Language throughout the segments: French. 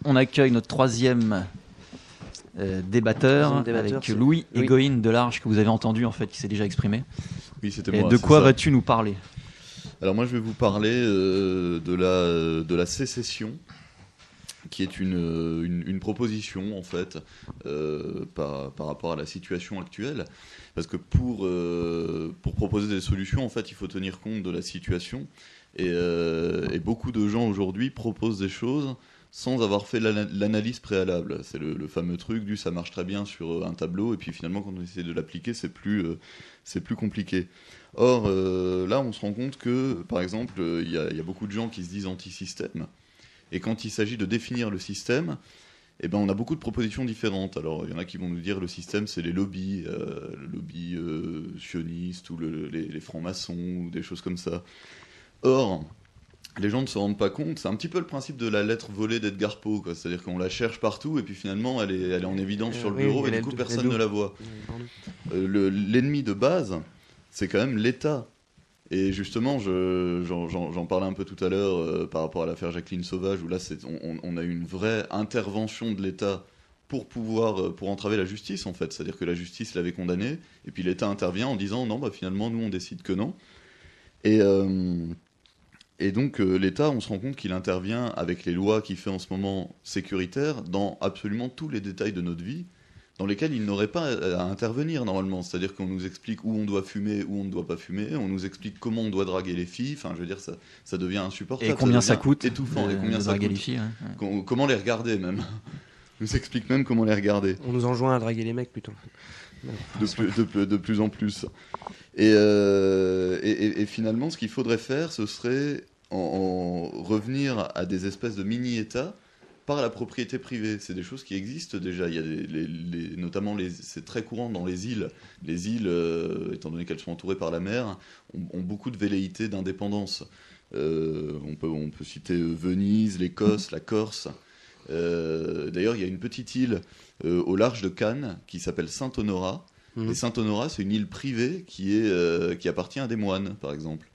On accueille notre troisième débatteur avec Louis Egoïne Delarge, que vous avez entendu en fait, qui s'est déjà exprimé. Oui, c'était Et moi. de quoi vas-tu nous parler ? Alors moi, je vais vous parler de la sécession, qui est une proposition en fait par rapport à la situation actuelle, parce que pour proposer des solutions, en fait, il faut tenir compte de la situation, et beaucoup de gens aujourd'hui proposent des choses sans avoir fait l'analyse préalable. C'est le fameux truc du ça marche très bien sur un tableau, et puis finalement quand on essaie de l'appliquer, c'est plus compliqué. Or, là, on se rend compte que, par exemple, il y a beaucoup de gens qui se disent anti-système, et quand il s'agit de définir le système, eh ben, on a beaucoup de propositions différentes. Alors, il y en a qui vont nous dire le système, c'est les lobbies, le lobby sioniste, ou les francs-maçons, ou des choses comme ça. Or, les gens ne se rendent pas compte, c'est un petit peu le principe de la lettre volée d'Edgar Poe, quoi. C'est-à-dire qu'on la cherche partout, et puis finalement, elle est en évidence sur le bureau, et du coup, personne ne la voit. L'ennemi de base, c'est quand même l'État. Et justement, j'en parlais un peu tout à l'heure par rapport à l'affaire Jacqueline Sauvage, où là, on a eu une vraie intervention de l'État pour entraver la justice, en fait. C'est-à-dire que la justice l'avait condamné, et puis l'État intervient en disant non, bah, finalement, nous, on décide que non. Et donc, l'État, on se rend compte qu'il intervient avec les lois qu'il fait en ce moment sécuritaires dans absolument tous les détails de notre vie, dans lesquels il n'aurait pas à intervenir normalement. C'est-à-dire qu'on nous explique où on doit fumer, où on ne doit pas fumer, on nous explique comment on doit draguer les filles, enfin je veux dire, ça devient insupportable. Et combien ça coûte étouffant, et combien ça coûte, les filles, ouais. Comment les regarder même. On nous explique même comment les regarder. On nous enjoint à draguer les mecs plutôt. De plus en plus. Et finalement, ce qu'il faudrait faire, ce serait en revenir à des espèces de mini-États par la propriété privée. C'est des choses qui existent déjà. Il y a notamment, c'est très courant dans les îles. Les îles, étant donné qu'elles sont entourées par la mer, ont beaucoup de velléités d'indépendance. On peut citer Venise, l'Écosse, la Corse. D'ailleurs, il y a une petite île au large de Cannes qui s'appelle Saint-Honorat. Et Saint-Honorat, c'est une île privée qui appartient à des moines, par exemple.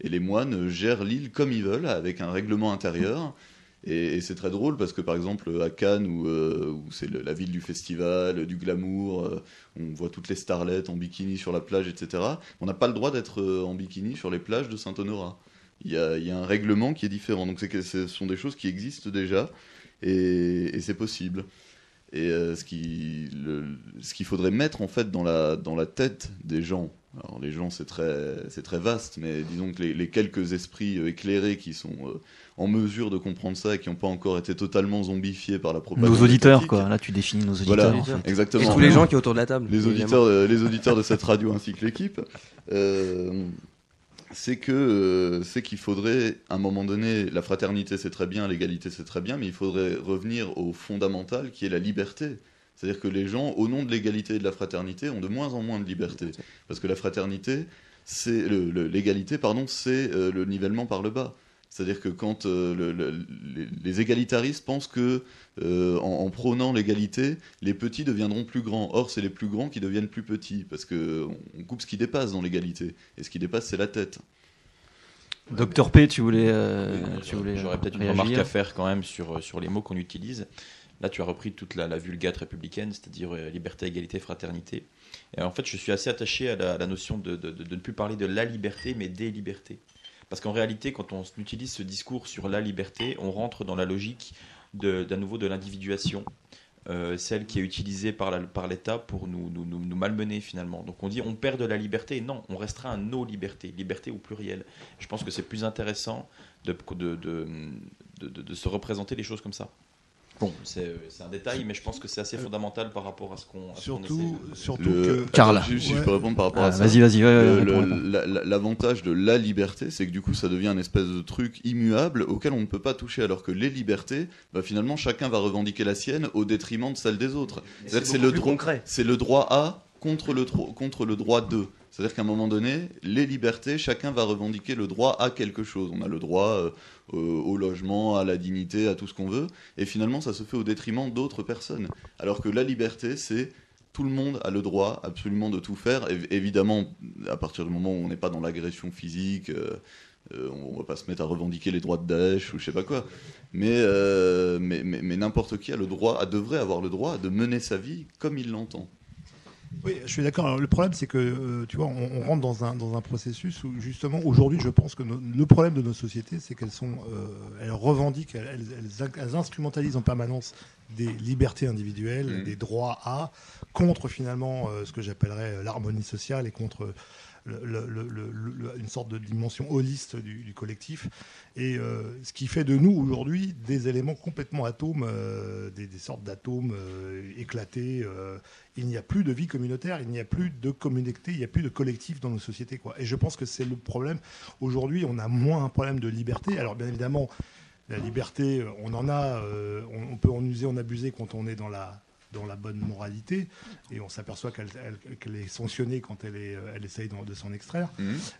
Et les moines gèrent l'île comme ils veulent, avec un règlement intérieur. Et c'est très drôle parce que, par exemple, à Cannes, où c'est la ville du festival, du glamour, on voit toutes les starlettes en bikini sur la plage, etc. On n'a pas le droit d'être en bikini sur les plages de Saint-Honorat. Il y a un règlement qui est différent. Donc ce sont des choses qui existent déjà, et c'est possible. Et ce qu'il faudrait mettre en fait dans la tête des gens, alors les gens c'est très vaste, mais disons que les quelques esprits éclairés qui sont en mesure de comprendre ça et qui n'ont pas encore été totalement zombifiés par la propagande. Nos auditeurs, quoi. Là, tu définis nos auditeurs. Voilà, en fait. exactement. Et tous les gens qui sont autour de la table. Les auditeurs de cette radio ainsi que l'équipe. C'est qu'il faudrait, à un moment donné, la fraternité c'est très bien, l'égalité c'est très bien, mais il faudrait revenir au fondamental qui est la liberté. C'est-à-dire que les gens, au nom de l'égalité et de la fraternité, ont de moins en moins de liberté. Parce que la fraternité, l'égalité, c'est le nivellement par le bas. C'est-à-dire que quand les égalitaristes pensent que en prônant l'égalité, les petits deviendront plus grands. Or, c'est les plus grands qui deviennent plus petits, parce qu'on coupe ce qui dépasse dans l'égalité. Et ce qui dépasse, c'est la tête. Docteur P, tu voulais J'aurais peut-être une remarque à faire quand même sur les mots qu'on utilise. Là, tu as repris toute la vulgate républicaine, c'est-à-dire liberté, égalité, fraternité. Et en fait, je suis assez attaché à la notion de ne plus parler de la liberté, mais des libertés. Parce qu'en réalité, quand on utilise ce discours sur la liberté, on rentre dans la logique d'un nouveau de l'individuation, celle qui est utilisée par l'État pour nous malmener finalement. Donc on dit on perd de la liberté, non, on restera à nos libertés, liberté au pluriel. Je pense que c'est plus intéressant de se représenter les choses comme ça. Bon, c'est un détail, mais je pense que c'est assez fondamental par rapport à ce qu'on surtout que... Karl. Si je peux répondre par rapport à ça. Vas-y. L'avantage de la liberté, c'est que du coup, ça devient une espèce de truc immuable auquel on ne peut pas toucher, alors que les libertés, finalement, chacun va revendiquer la sienne au détriment de celle des autres. C'est le droit à contre le droit de. C'est-à-dire qu'à un moment donné, les libertés, chacun va revendiquer le droit à quelque chose. On a le droit au logement, à la dignité, à tout ce qu'on veut. Et finalement, ça se fait au détriment d'autres personnes. Alors que la liberté, c'est tout le monde a le droit absolument de tout faire. Évidemment, à partir du moment où on n'est pas dans l'agression physique, On va pas se mettre à revendiquer les droits de Daesh ou je sais pas quoi. Mais n'importe qui devrait avoir le droit de mener sa vie comme il l'entend. Oui, je suis d'accord. Alors, le problème, c'est que tu vois, on rentre dans un processus où justement aujourd'hui, je pense que le problème de nos sociétés, c'est elles revendiquent, elles instrumentalisent en permanence des libertés individuelles, des droits contre finalement ce que j'appellerais l'harmonie sociale et contre une sorte de dimension holiste du collectif. Et ce qui fait de nous aujourd'hui des éléments complètement atomes, des sortes d'atomes éclatés. Il n'y a plus de vie communautaire, il n'y a plus de communauté, il n'y a plus de collectif dans nos sociétés, quoi. Et je pense que c'est le problème. Aujourd'hui, on a moins un problème de liberté. Alors bien évidemment, la liberté, on en a, on peut en user, en abuser quand on est dans la bonne moralité, et on s'aperçoit qu'elle est sanctionnée quand elle essaye de s'en extraire.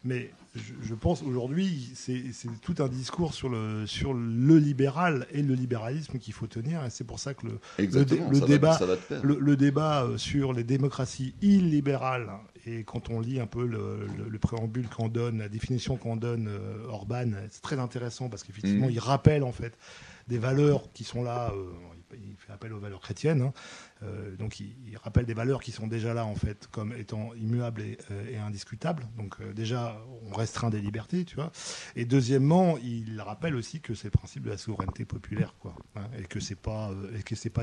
Mais je pense aujourd'hui, c'est tout un discours sur le libéral et le libéralisme qu'il faut tenir, et c'est pour ça que le débat sur les démocraties illibérales, et quand on lit un peu le préambule qu'on donne, la définition qu'on donne Orban, c'est très intéressant parce qu'effectivement, il rappelle en fait des valeurs qui sont là. Il fait appel aux valeurs chrétiennes, hein. Donc il rappelle des valeurs qui sont déjà là en fait comme étant immuables et indiscutables. Donc déjà on restreint des libertés, tu vois. Et deuxièmement, il rappelle aussi que c'est le principe de la souveraineté populaire, quoi, hein, et que c'est pas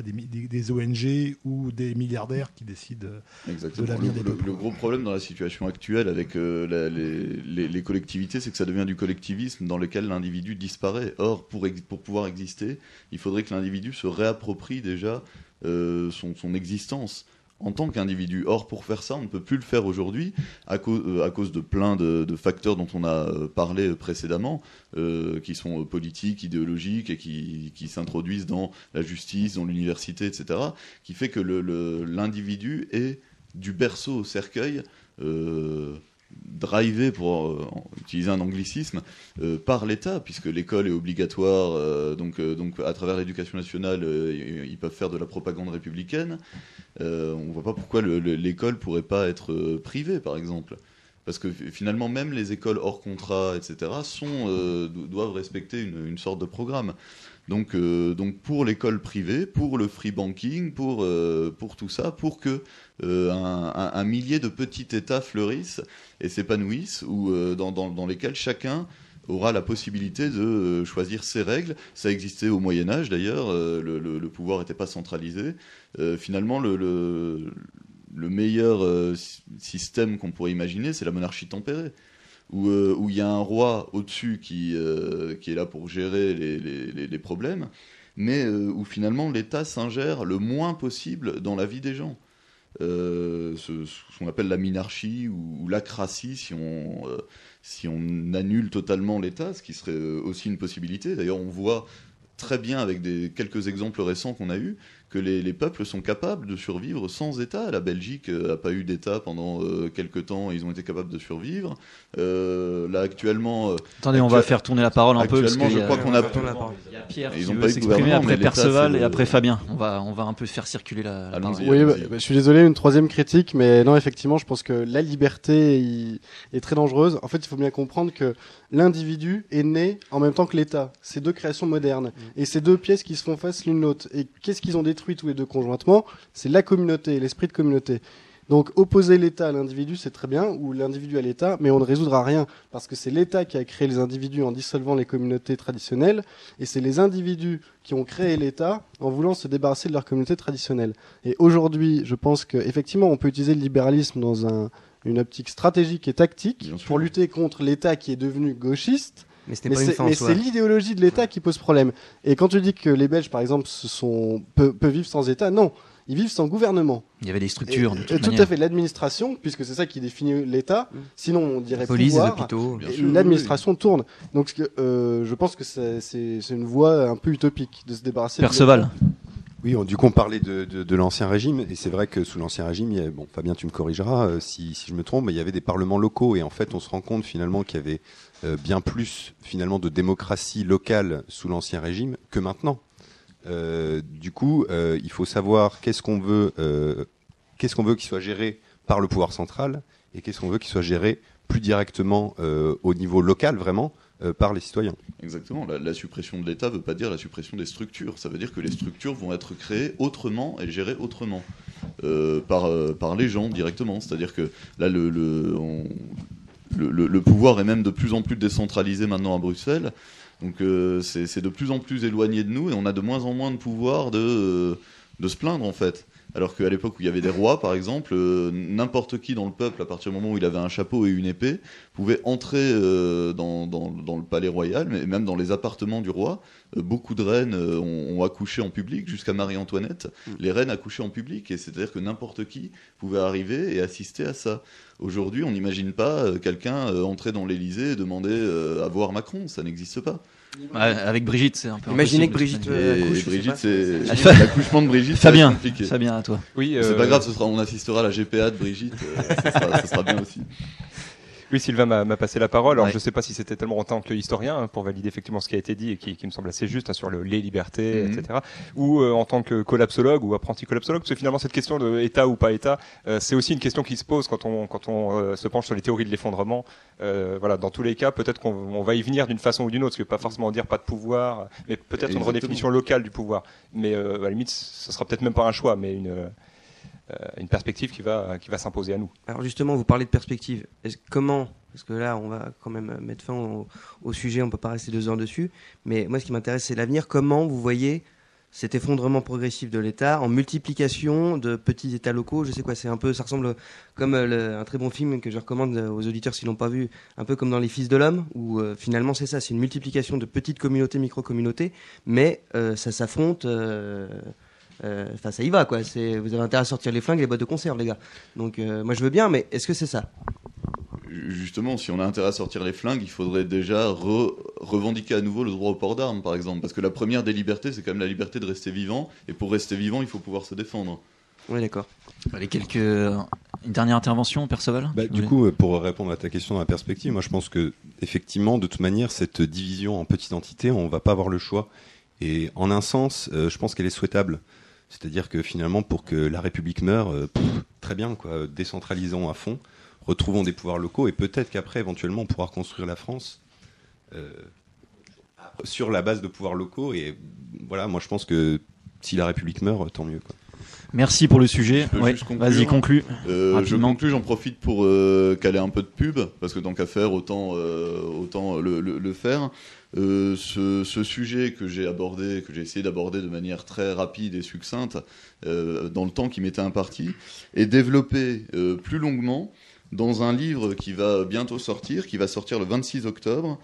des ONG ou des milliardaires qui décident de l'avenir des peuples. Le gros problème dans la situation actuelle avec les collectivités, c'est que ça devient du collectivisme dans lequel l'individu disparaît. Or, pour pouvoir exister, il faudrait que l'individu se réapproprie déjà son existence en tant qu'individu. Or, pour faire ça, on ne peut plus le faire aujourd'hui à cause de plein de facteurs dont on a parlé précédemment, qui sont politiques, idéologiques et qui s'introduisent dans la justice, dans l'université, etc., qui fait que l'individu est du berceau au cercueil, drivé, pour utiliser un anglicisme, par l'État, puisque l'école est obligatoire, donc à travers l'éducation nationale, ils peuvent faire de la propagande républicaine. On ne voit pas pourquoi l'école pourrait pas être privée, par exemple. Parce que finalement, même les écoles hors contrat, etc., doivent respecter une sorte de programme. Donc pour l'école privée, pour le free banking, pour tout ça, pour que un millier de petits États fleurissent et s'épanouissent, dans lesquels chacun aura la possibilité de choisir ses règles. Ça existait au Moyen-Âge d'ailleurs, le pouvoir n'était pas centralisé. Finalement, le meilleur système qu'on pourrait imaginer, c'est la monarchie tempérée, où il y a un roi au-dessus qui est là pour gérer les problèmes, mais où finalement l'État s'ingère le moins possible dans la vie des gens. Ce qu'on appelle la minarchie ou l'acratie, si on annule totalement l'État, ce qui serait aussi une possibilité. D'ailleurs, on voit très bien avec quelques exemples récents qu'on a eus, que les peuples sont capables de survivre sans État. La Belgique n'a pas eu d'État pendant quelques temps, ils ont été capables de survivre. Là, actuellement... Attendez, on va faire tourner la parole un peu. Actuellement, je crois qu'on a... Il y a Pierre qui veut s'exprimer, après Perceval et après Fabien. On va un peu faire circuler la parole. Oui, je suis désolé, une troisième critique, mais non, effectivement, je pense que la liberté est très dangereuse. En fait, il faut bien comprendre que l'individu est né en même temps que l'État. C'est deux créations modernes. Et c'est deux pièces qui se font face l'une l'autre. Et qu'est-ce qu'ils ont détruit tous les deux conjointement? C'est la communauté, l'esprit de communauté. Donc opposer l'État à l'individu, c'est très bien, ou l'individu à l'État, mais on ne résoudra rien, parce que c'est l'État qui a créé les individus en dissolvant les communautés traditionnelles, et c'est les individus qui ont créé l'État en voulant se débarrasser de leur communauté traditionnelle. Et aujourd'hui, je pense qu'effectivement, on peut utiliser le libéralisme dans une optique stratégique et tactique pour lutter contre l'État qui est devenu gauchiste. Mais c'est l'idéologie de l'État qui pose problème. Et quand tu dis que les Belges, par exemple, peuvent vivre sans État, non. Ils vivent sans gouvernement. Il y avait des structures, de toute manière. Tout à fait, l'administration, puisque c'est ça qui définit l'État. Sinon, on dirait police, pouvoir. Les hôpitaux. L'administration tourne. Donc, je pense que c'est une voie un peu utopique de se débarrasser. Perceval. Oui, du coup, on parlait de l'Ancien Régime, et c'est vrai que sous l'Ancien Régime, Fabien, tu me corrigeras si je me trompe, mais il y avait des parlements locaux, et en fait, on se rend compte finalement qu'il y avait bien plus finalement de démocratie locale sous l'Ancien Régime que maintenant. Du coup, il faut savoir qu'est-ce qu'on veut qu'il soit géré par le pouvoir central, et qu'est-ce qu'on veut qu'il soit géré plus directement au niveau local, vraiment, par les citoyens. Exactement. La suppression de l'État ne veut pas dire la suppression des structures. Ça veut dire que les structures vont être créées autrement et gérées autrement par les gens directement. C'est-à-dire que là, le pouvoir est même de plus en plus décentralisé maintenant à Bruxelles. Donc c'est de plus en plus éloigné de nous et on a de moins en moins de pouvoir de se plaindre en fait. Alors qu'à l'époque où il y avait des rois, par exemple, n'importe qui dans le peuple, à partir du moment où il avait un chapeau et une épée, pouvait entrer dans le palais royal, mais même dans les appartements du roi. Beaucoup de reines ont accouché en public, jusqu'à Marie-Antoinette. Les reines accouchaient en public, et c'est-à-dire que n'importe qui pouvait arriver et assister à ça. Aujourd'hui, on n'imagine pas quelqu'un entrer dans l'Élysée et demander à voir Macron, ça n'existe pas. Avec Brigitte, c'est un peu. Imaginez que Brigitte accouche. Brigitte, c'est l'accouchement de Brigitte. Fabien, à toi. Oui, c'est pas grave, on assistera à la GPA de Brigitte, ça sera bien aussi. Oui, Sylvain m'a passé la parole. Alors, je ne sais pas si c'était tellement en tant qu'historien pour valider effectivement ce qui a été dit et qui me semble assez juste sur les libertés, etc. Ou en tant que collapsologue ou apprenti collapsologue, parce que finalement cette question de État ou pas État, c'est aussi une question qui se pose quand on se penche sur les théories de l'effondrement. Voilà, dans tous les cas, peut-être qu'on va y venir d'une façon ou d'une autre, ce qui ne veut pas forcément dire pas de pouvoir, mais peut-être une redéfinition locale du pouvoir. Mais à la limite, ce sera peut-être même pas un choix, mais une perspective qui va s'imposer à nous. Alors justement, vous parlez de perspective. Comment, parce que là, on va quand même mettre fin au sujet, on ne peut pas rester 2 heures dessus, mais moi, ce qui m'intéresse, c'est l'avenir. Comment vous voyez cet effondrement progressif de l'État en multiplication de petits États locaux? Je sais quoi, ça ressemble comme un très bon film que je recommande aux auditeurs s'ils l'ont pas vu, un peu comme dans Les Fils de l'Homme, où finalement c'est ça, c'est une multiplication de petites communautés, micro-communautés, mais ça s'affronte... Enfin, ça y va, quoi. Vous avez intérêt à sortir les flingues et les boîtes de conserve, les gars. Donc, moi, je veux bien, mais est-ce que c'est ça? Justement, si on a intérêt à sortir les flingues, il faudrait déjà revendiquer à nouveau le droit au port d'armes, par exemple. Parce que la première des libertés, c'est quand même la liberté de rester vivant. Et pour rester vivant, il faut pouvoir se défendre. Oui, d'accord. Allez, une dernière intervention, Perceval? Du coup, pour répondre à ta question dans la perspective, moi, je pense que effectivement, de toute manière, cette division en petites entités, on ne va pas avoir le choix. Et en un sens, je pense qu'elle est souhaitable. C'est-à-dire que finalement, pour que la République meure, très bien, quoi, décentralisons à fond, retrouvons des pouvoirs locaux et peut-être qu'après, éventuellement, on pourra reconstruire la France sur la base de pouvoirs locaux. Et voilà, moi je pense que si la République meurt, tant mieux, quoi. Merci pour le sujet. Vas-y, conclue. Je conclue, j'en profite pour caler un peu de pub, parce que tant qu'à faire, autant le faire. Ce sujet que j'ai essayé d'aborder de manière très rapide et succincte, dans le temps qui m'était imparti, est développé plus longuement dans un livre qui va bientôt sortir, qui va sortir le 26 octobre,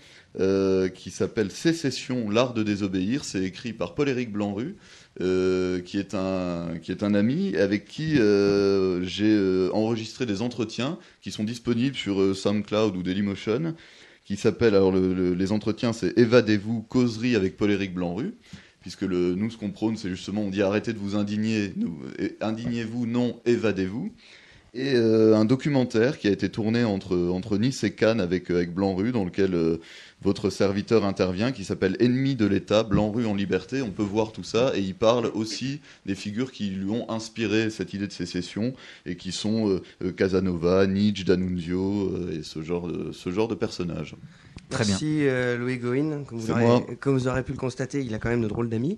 qui s'appelle Sécession, l'art de désobéir. C'est écrit par Paul-Éric Blanru, qui est un ami avec qui j'ai enregistré des entretiens qui sont disponibles sur SoundCloud ou Dailymotion, qui s'appelle, alors les entretiens, c'est Évadez-vous, causerie avec Paul-Éric Blanru, puisque nous, ce qu'on prône, c'est justement, on dit arrêtez de vous indigner, indignez-vous, non, évadez-vous. Et un documentaire qui a été tourné entre Nice et Cannes avec Blanru, dans lequel votre serviteur intervient, qui s'appelle Ennemi de l'État, Blanru en liberté. On peut voir tout ça, et il parle aussi des figures qui lui ont inspiré cette idée de sécession, et qui sont Casanova, Nietzsche, D'Annunzio, et ce genre de personnages. Merci Louis Gohin. Comme vous aurez pu le constater, il a quand même de drôles d'amis.